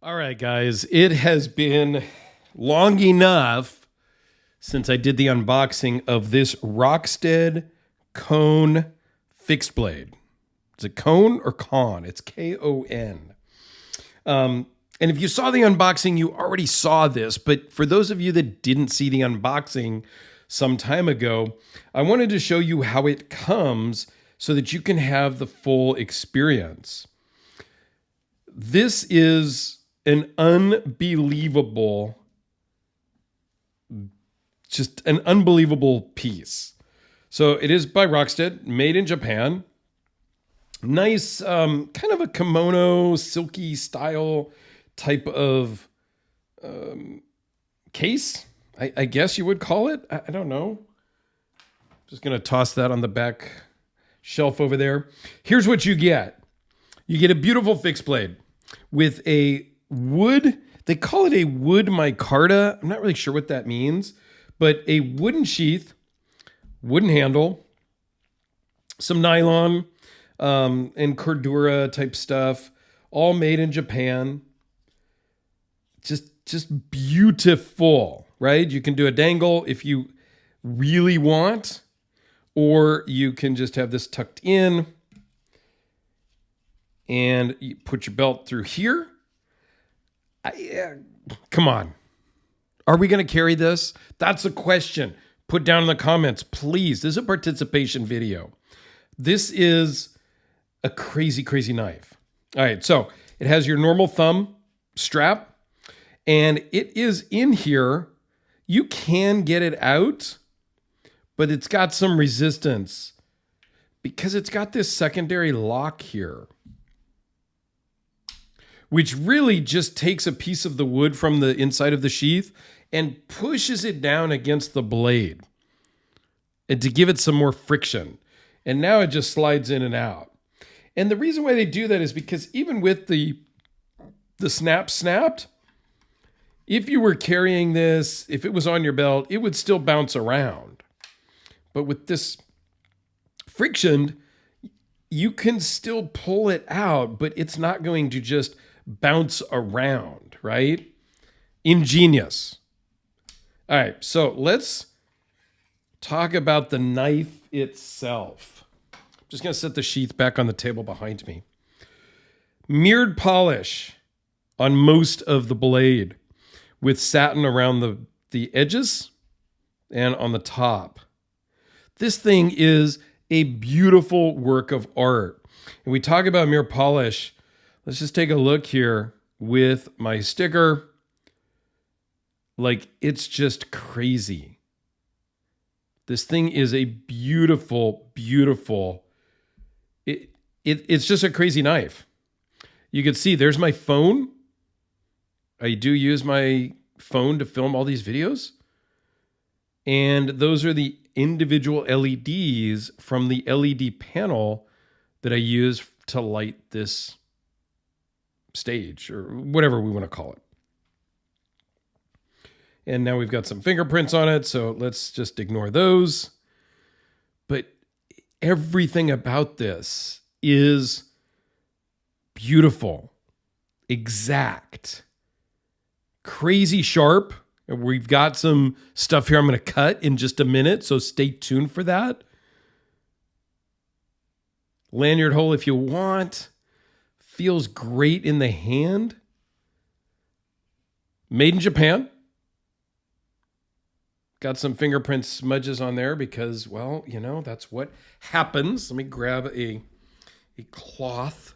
All right, guys, it has been long enough since I did the unboxing of this Rockstead KON fixed blade. Is it KON or KON? It's KON. And if you saw the unboxing, you already saw this. But for those of you that didn't see the unboxing some time ago, I wanted to show you how it comes so that you can have the full experience. This is an unbelievable, just an unbelievable piece. So it is by Rockstead, made in Japan. Nice, kind of a kimono, silky style type of case, I guess you would call it. I don't know. Just going to toss that on the back shelf over there. Here's what you get. You get a beautiful fixed blade with a wood, they call it a wood micarta. I'm not really sure what that means, but a wooden sheath, wooden handle, some nylon, and cordura type stuff, all made in Japan. Just beautiful, right? You can do a dangle if you really want, or you can just have this tucked in and you put your belt through here. Come on. Are we going to carry this? That's a question. Put down in the comments, please. This is a participation video. This is a crazy, crazy knife. All right, so it has your normal thumb strap, and it is in here. You can get it out, but it's got some resistance because it's got this secondary lock here, which really just takes a piece of the wood from the inside of the sheath and pushes it down against the blade and to give it some more friction. And now it just slides in and out. And the reason why they do that is because even with the snap snapped, if you were carrying this, if it was on your belt, it would still bounce around. But with this friction, you can still pull it out, but it's not going to just bounce around, right? Ingenious. All right, so let's talk about the knife itself. I'm just going to set the sheath back on the table behind me. Mirrored polish on most of the blade with satin around the edges and on the top. This thing is a beautiful work of art. And we talk about mirror polish. Let's just take a look here with my sticker. Like, it's just crazy. This thing is a beautiful, beautiful, it's just a crazy knife. You can see there's my phone. I do use my phone to film all these videos. And those are the individual LEDs from the LED panel that I use to light this stage or whatever we want to call it. And now we've got some fingerprints on it, so let's just ignore those. But everything about this is beautiful, exact, crazy sharp. And we've got some stuff here I'm going to cut in just a minute, so stay tuned for that. Lanyard hole if you want. Feels great in the hand. Made in Japan. Got some fingerprint smudges on there because, well, you know, that's what happens. Let me grab a cloth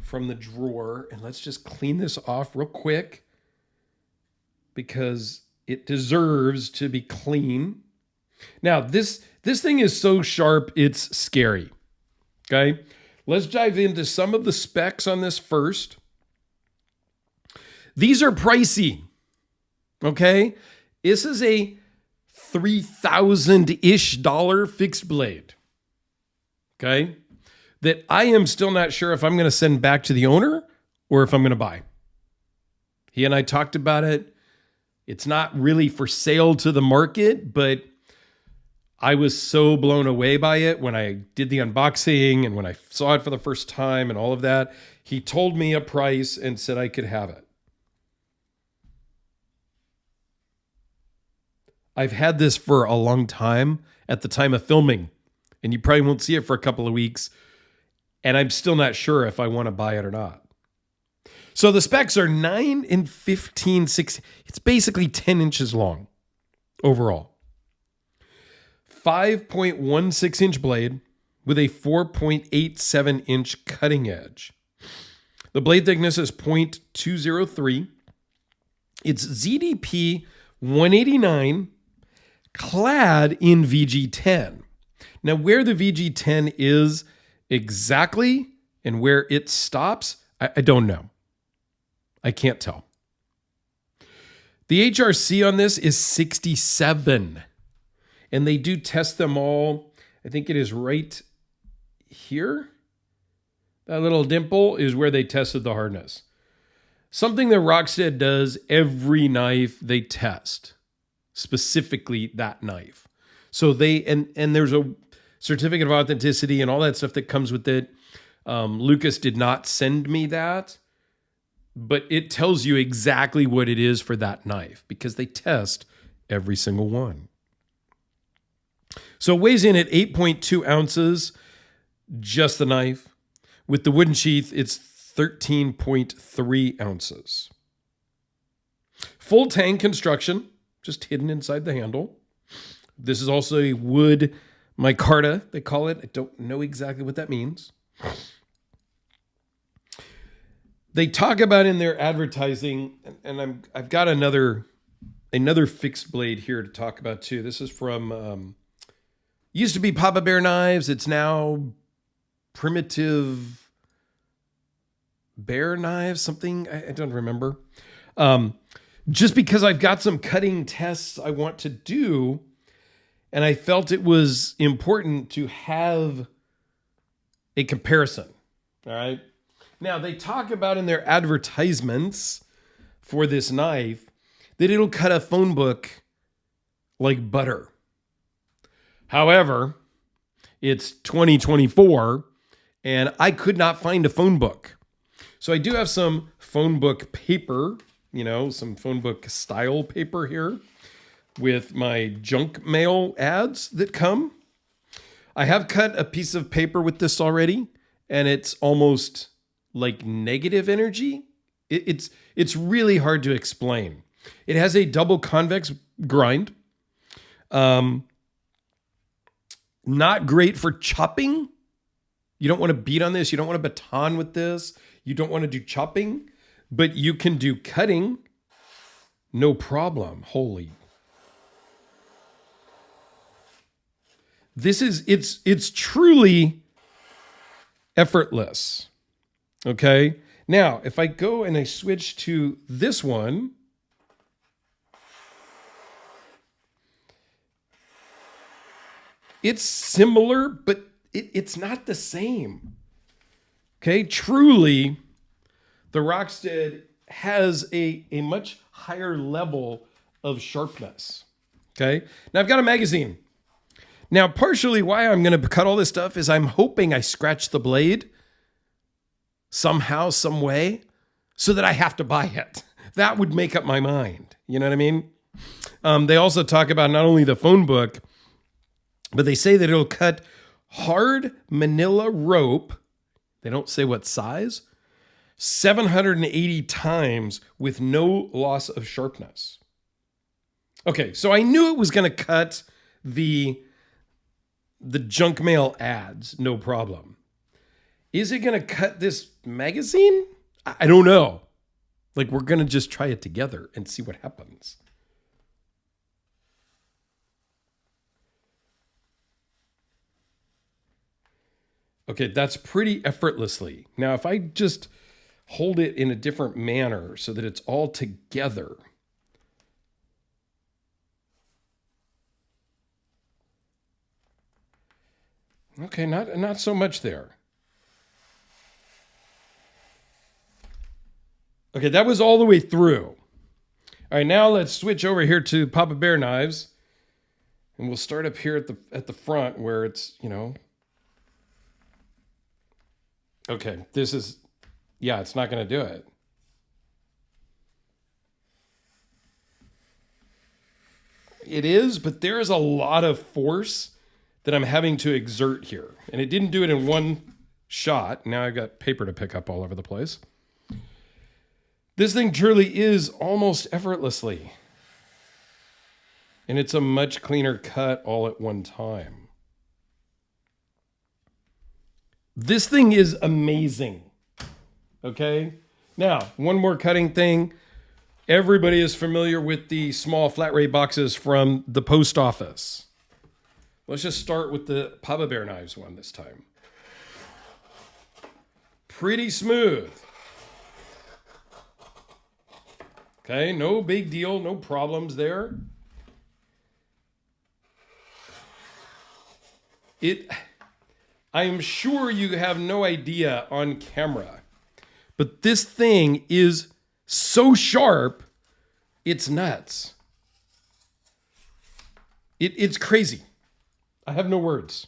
from the drawer and let's just clean this off real quick because it deserves to be clean. Now, this thing is so sharp, it's scary. Okay? Let's dive into some of the specs on this first. These are pricey. Okay? This is a $3,000-ish fixed blade. Okay? That I am still not sure if I'm going to send back to the owner or if I'm going to buy. He and I talked about it. It's not really for sale to the market, but I was so blown away by it when I did the unboxing and when I saw it for the first time and all of that. He told me a price and said I could have it. I've had this for a long time at the time of filming, and you probably won't see it for a couple of weeks, and I'm still not sure if I want to buy it or not. So the specs are 9 and 15, 6. It's basically 10 inches long overall. 5.16 inch blade with a 4.87 inch cutting edge. The blade thickness is 0.203. It's ZDP 189 clad in VG10. Now, where the VG10 is exactly and where it stops, I don't know. I can't tell. The HRC on this is 67. And they do test them all. I think it is right here. That little dimple is where they tested the hardness. Something that Rockstead does every knife they test, specifically that knife. So they, and there's a certificate of authenticity and all that stuff that comes with it. Lucas did not send me that, but it tells you exactly what it is for that knife because they test every single one. So it weighs in at 8.2 ounces, just the knife. With the wooden sheath, it's 13.3 ounces. Full tang construction, just hidden inside the handle. This is also a wood micarta, they call it. I don't know exactly what that means. They talk about in their advertising, and I've got another fixed blade here to talk about too. This is from used to be Papa Bear Knives. It's now Primitive Bear Knives, something I don't remember. Just because I've got some cutting tests I want to do, and I felt it was important to have a comparison. All right. Now, they talk about in their advertisements for this knife that it'll cut a phone book like butter. However, it's 2024 and I could not find a phone book. So I do have some phone book paper, some phone book style paper here with my junk mail ads that come. I have cut a piece of paper with this already, and it's almost like negative energy. It's really hard to explain. It has a double convex grind. Not great for chopping. You don't want to beat on this. You don't want to baton with this. You don't want to do chopping, but you can do cutting. No problem. Holy. It's truly effortless. Okay. Now, if I go and I switch to this one, it's similar, but it's not the same. Okay. Truly, the Rockstead has a much higher level of sharpness. Okay. Now I've got a magazine. Now, partially why I'm going to cut all this stuff is I'm hoping I scratch the blade somehow, some way, so that I have to buy it. That would make up my mind. You know what I mean? They also talk about not only the phone book, but they say that it'll cut hard manila rope. They don't say what size. 780 times with no loss of sharpness. Okay, so I knew it was going to cut the junk mail ads, no problem. Is it going to cut this magazine? I don't know. Like, we're going to just try it together and see what happens. Okay, that's pretty effortlessly. Now, if I just hold it in a different manner so that it's all together. Okay, not so much there. Okay, that was all the way through. All right, now let's switch over here to Papa Bear Knives. And we'll start up here at the front where it's, Okay, this is, it's not going to do it. it is, but there is a lot of force that I'm having to exert here. And it didn't do it in one shot. Now I've got paper to pick up all over the place. This thing truly is almost effortlessly. And it's a much cleaner cut all at one time. This thing is amazing. Okay? Now, one more cutting thing. Everybody is familiar with the small flat rate boxes from the post office. Let's just start with the Papa Bear Knives one this time. Pretty smooth. Okay, no big deal, no problems there. I am sure you have no idea on camera, but this thing is so sharp, it's nuts. It's crazy. I have no words.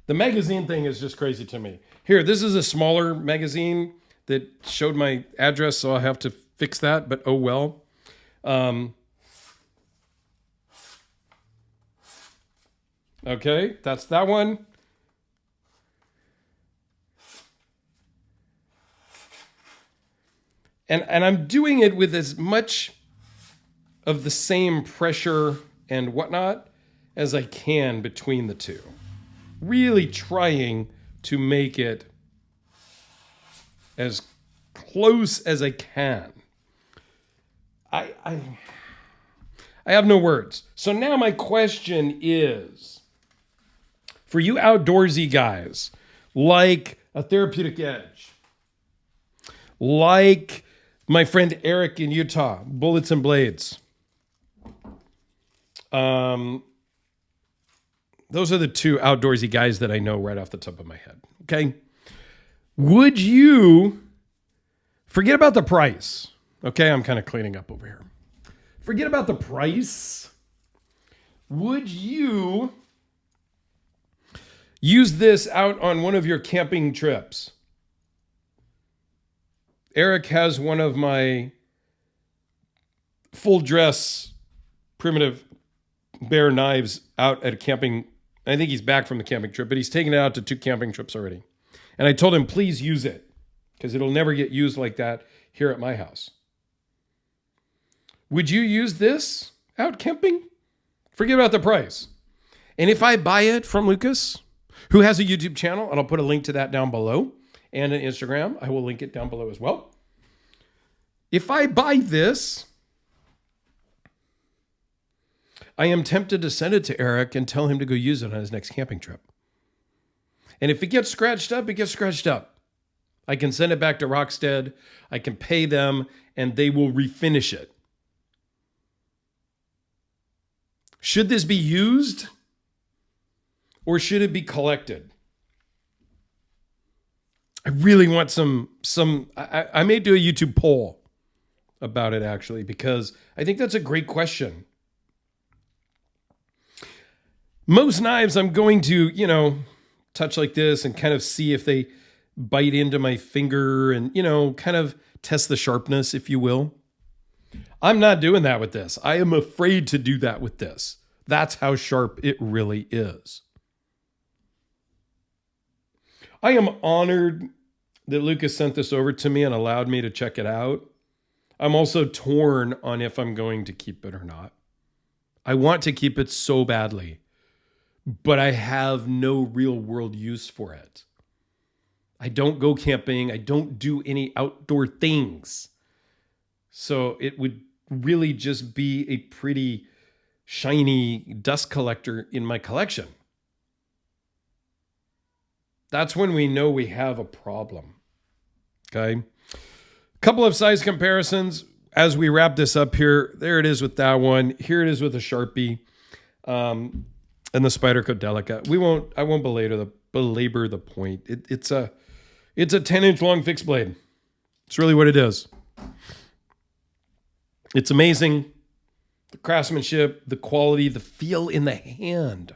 The magazine thing is just crazy to me. Here, this is a smaller magazine that showed my address, so I'll have to fix that, but oh well. Okay, that's that one. And I'm doing it with as much of the same pressure and whatnot as I can between the two. Really trying to make it as close as I can. I have no words. So now my question is, for you outdoorsy guys, like a Therapeutic Edge, like my friend Eric in Utah, Bullets and Blades. Those are the two outdoorsy guys that I know right off the top of my head. Okay. Would you forget about the price? Okay. I'm kind of cleaning up over here. Forget about the price. Would you use this out on one of your camping trips? Eric has one of my full dress primitive bear knives out at a camping. I think he's back from the camping trip, but he's taken it out to 2 camping trips already. And I told him, please use it because it'll never get used like that here at my house. Would you use this out camping? Forget about the price. And if I buy it from Lucas, who has a YouTube channel, and I'll put a link to that down below, and an Instagram, I will link it down below as well. If I buy this, I am tempted to send it to Eric and tell him to go use it on his next camping trip. And if it gets scratched up, it gets scratched up. I can send it back to Rockstead. I can pay them, and they will refinish it. Should this be used, or should it be collected? I really want I may do a YouTube poll about it actually, because I think that's a great question. Most knives I'm going to, touch like this and kind of see if they bite into my finger and, kind of test the sharpness, if you will. I'm not doing that with this. I am afraid to do that with this. That's how sharp it really is. I am honored that Lucas sent this over to me and allowed me to check it out. I'm also torn on if I'm going to keep it or not. I want to keep it so badly, but I have no real world use for it. I don't go camping. I don't do any outdoor things. So it would really just be a pretty shiny dust collector in my collection. That's when we know we have a problem. Okay. Couple of size comparisons as we wrap this up here. There it is with that one. Here it is with a Sharpie and the Spyderco Delica. I won't belabor the point. It's a 10-inch long fixed blade. It's really what it is. It's amazing. The craftsmanship, the quality, the feel in the hand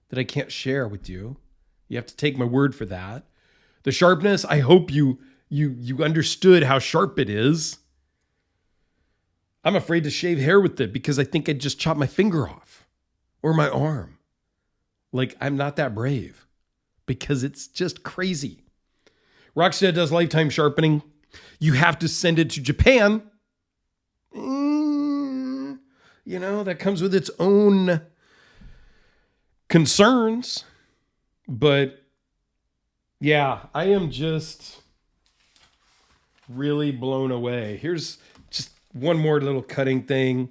that I can't share with you. You have to take my word for that. The sharpness, I hope you understood how sharp it is. I'm afraid to shave hair with it because I think I'd just chop my finger off or my arm. Like, I'm not that brave because it's just crazy. Rockstead does lifetime sharpening. You have to send it to Japan. That comes with its own concerns. But yeah, I am just really blown away. Here's just one more little cutting thing.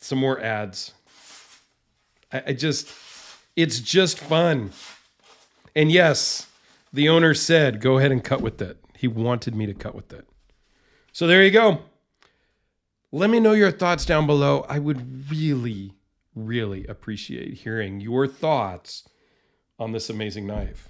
Some more ads. It's just fun. And yes, the owner said, go ahead and cut with it. He wanted me to cut with it. So there you go. Let me know your thoughts down below. I would really, really appreciate hearing your thoughts on this amazing knife.